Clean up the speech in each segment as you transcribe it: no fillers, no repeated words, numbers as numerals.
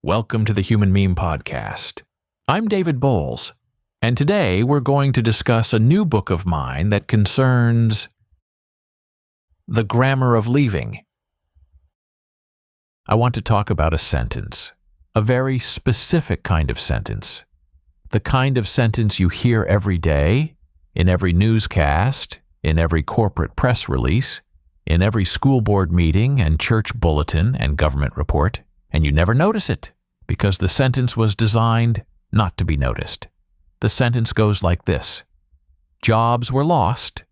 Welcome to the Human Meme Podcast. I'm David Bowles, and today we're going to discuss a new book of mine that concerns the grammar of leaving. I want to talk about a sentence, a very specific kind of sentence, the kind of sentence you hear every day, in every newscast, in every corporate press release, in every school board meeting and church bulletin and government report, and you never notice it because the sentence was designed not to be noticed. The sentence goes like this: jobs were lost,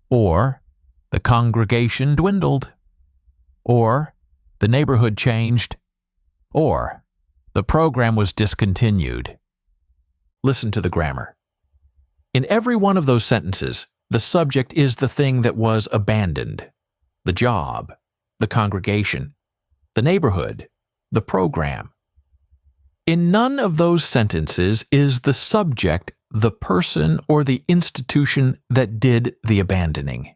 or the congregation dwindled, or the neighborhood changed, or the program was discontinued. Listen to the grammar. In every one of those sentences, the subject is the thing that was abandoned: the job, the congregation, the neighborhood, the program. In none of those sentences is the subject the person or the institution that did the abandoning.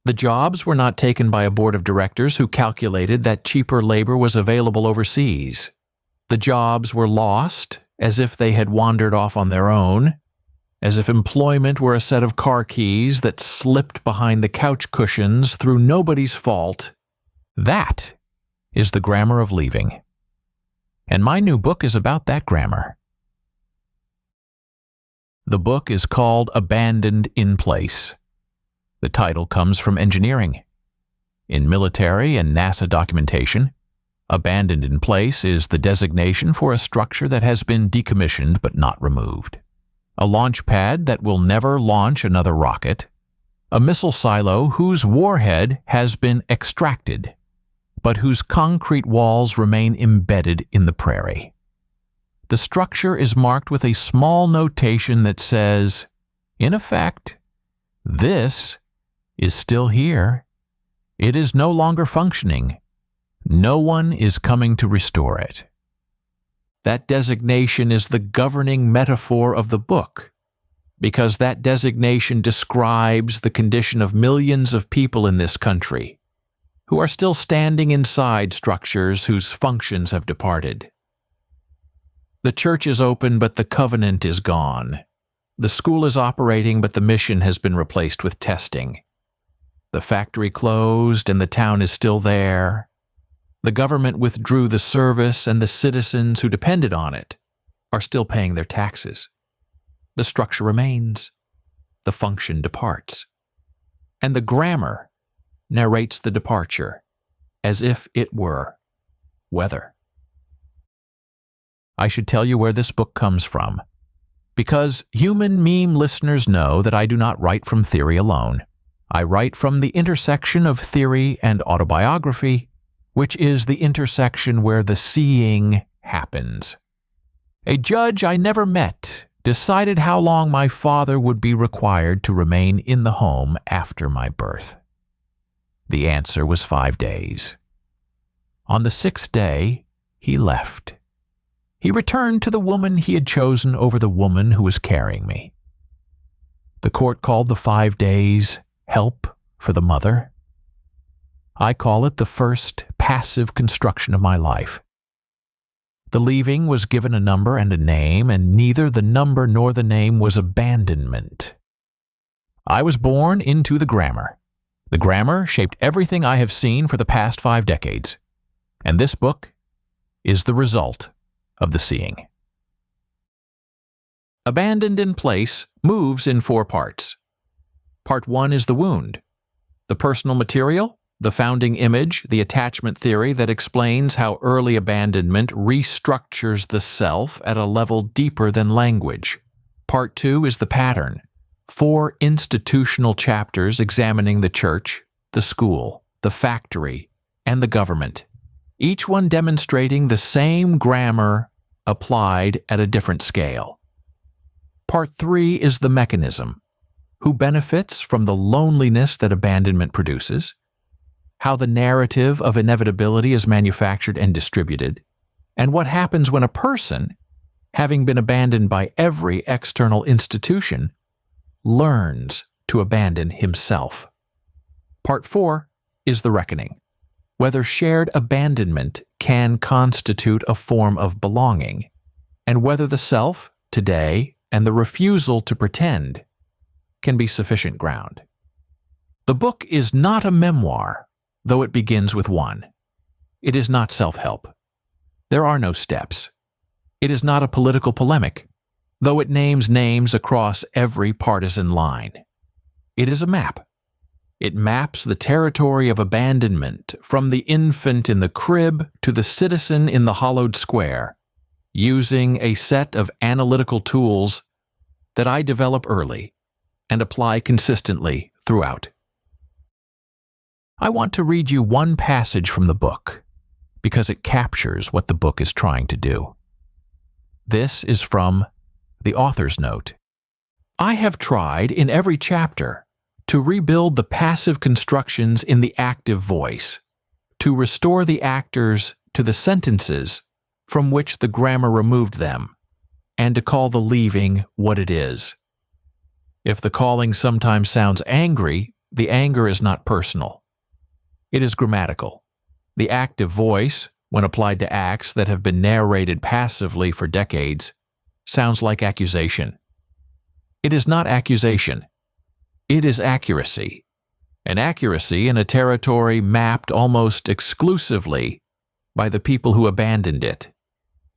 The jobs were not taken by a board of directors who calculated that cheaper labor was available overseas. The jobs were lost as if they had wandered off on their own, as if employment were a set of car keys that slipped behind the couch cushions through nobody's fault. That is the grammar of leaving. And my new book is about that grammar. The book is called Abandoned in Place. The title comes from engineering. In military and NASA documentation, abandoned in place is the designation for a structure that has been decommissioned but not removed. A launch pad that will never launch another rocket, a missile silo whose warhead has been extracted, but whose concrete walls remain embedded in the prairie. The structure is marked with a small notation that says, in effect, this is still here. It is no longer functioning. No one is coming to restore it. That designation is the governing metaphor of the book, because that designation describes the condition of millions of people in this country who are still standing inside structures whose functions have departed. The church is open, but the covenant is gone. The school is operating, but the mission has been replaced with testing. The factory closed, and the town is still there. The government withdrew the service, and the citizens who depended on it are still paying their taxes. The structure remains. The function departs. And the grammar narrates the departure as if it were weather. I should tell you where this book comes from, because human meme listeners know that I do not write from theory alone. I write from the intersection of theory and autobiography, which is the intersection where the seeing happens. A judge I never met decided how long my father would be required to remain in the home after my birth. The answer was 5 days. On the 6th day, he left. He returned to the woman he had chosen over the woman who was carrying me. The court called the 5 days help for the mother. I call it the first passive construction of my life. The leaving was given a number and a name, and neither the number nor the name was abandonment. I was born into the grammar. The grammar shaped everything I have seen for the past 5 decades, and this book is the result of the seeing. Abandoned in Place moves in 4 parts. Part 1 is the wound, the personal material, the founding image, the attachment theory that explains how early abandonment restructures the self at a level deeper than language. Part 2 is the pattern, 4 institutional chapters examining the church, the school, the factory, and the government, each one demonstrating the same grammar applied at a different scale. Part 3 is the mechanism, who benefits from the loneliness that abandonment produces, how the narrative of inevitability is manufactured and distributed, and what happens when a person, having been abandoned by every external institution, learns to abandon himself. Part 4 is the reckoning, whether shared abandonment can constitute a form of belonging, and whether the self, today, and the refusal to pretend can be sufficient ground. The book is not a memoir, though it begins with one. It is not self-help. There are no steps. It is not a political polemic, though it names names across every partisan line. It is a map. It maps the territory of abandonment from the infant in the crib to the citizen in the hollowed square, using a set of analytical tools that I develop early and apply consistently throughout. I want to read you one passage from the book because it captures what the book is trying to do. This is from the author's note. I have tried in every chapter to rebuild the passive constructions in the active voice, to restore the actors to the sentences from which the grammar removed them, and to call the leaving what it is. If the calling sometimes sounds angry, the anger is not personal. It is grammatical. The active voice, when applied to acts that have been narrated passively for decades, sounds like accusation. It is not accusation. It is accuracy. An accuracy in a territory mapped almost exclusively by the people who abandoned it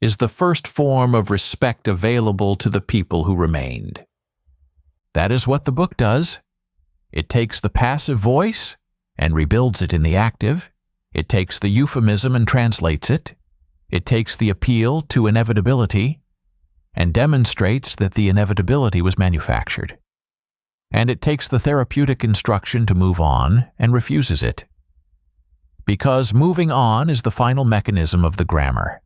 is the first form of respect available to the people who remained. That is what the book does. It takes the passive voice and rebuilds it in the active. It takes the euphemism and translates it. It takes the appeal to inevitability and demonstrates that the inevitability was manufactured. And it takes the therapeutic instruction to move on and refuses it. Because moving on is the final mechanism of the grammar,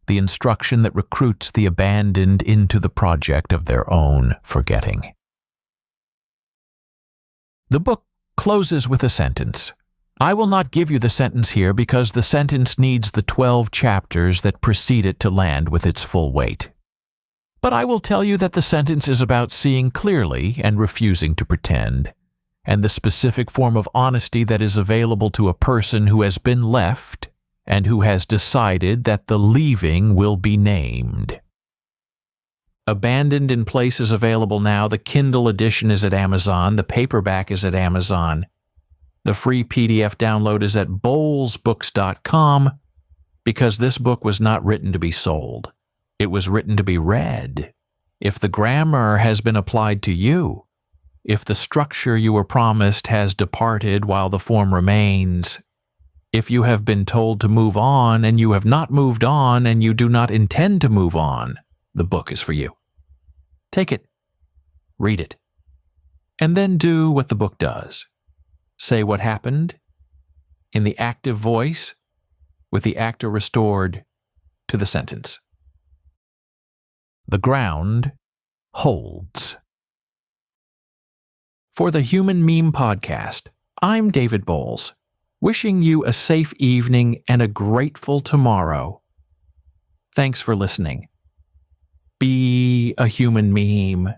the instruction that recruits the abandoned into the project of their own forgetting. The book closes with a sentence. I will not give you the sentence here because the sentence needs the 12 chapters that precede it to land with its full weight. But I will tell you that the sentence is about seeing clearly and refusing to pretend, and the specific form of honesty that is available to a person who has been left and who has decided that the leaving will be named. Abandoned in Place is available now. The Kindle edition is at Amazon. The paperback is at Amazon. The free PDF download is at bowlesbooks.com because this book was not written to be sold. It was written to be read. If the grammar has been applied to you, if the structure you were promised has departed while the form remains, if you have been told to move on and you have not moved on and you do not intend to move on, the book is for you. Take it, read it, and then do what the book does. Say what happened in the active voice with the actor restored to the sentence. The ground holds. For the Human Meme Podcast, I'm David Bowles, wishing you a safe evening and a grateful tomorrow. Thanks for listening. Be a human meme.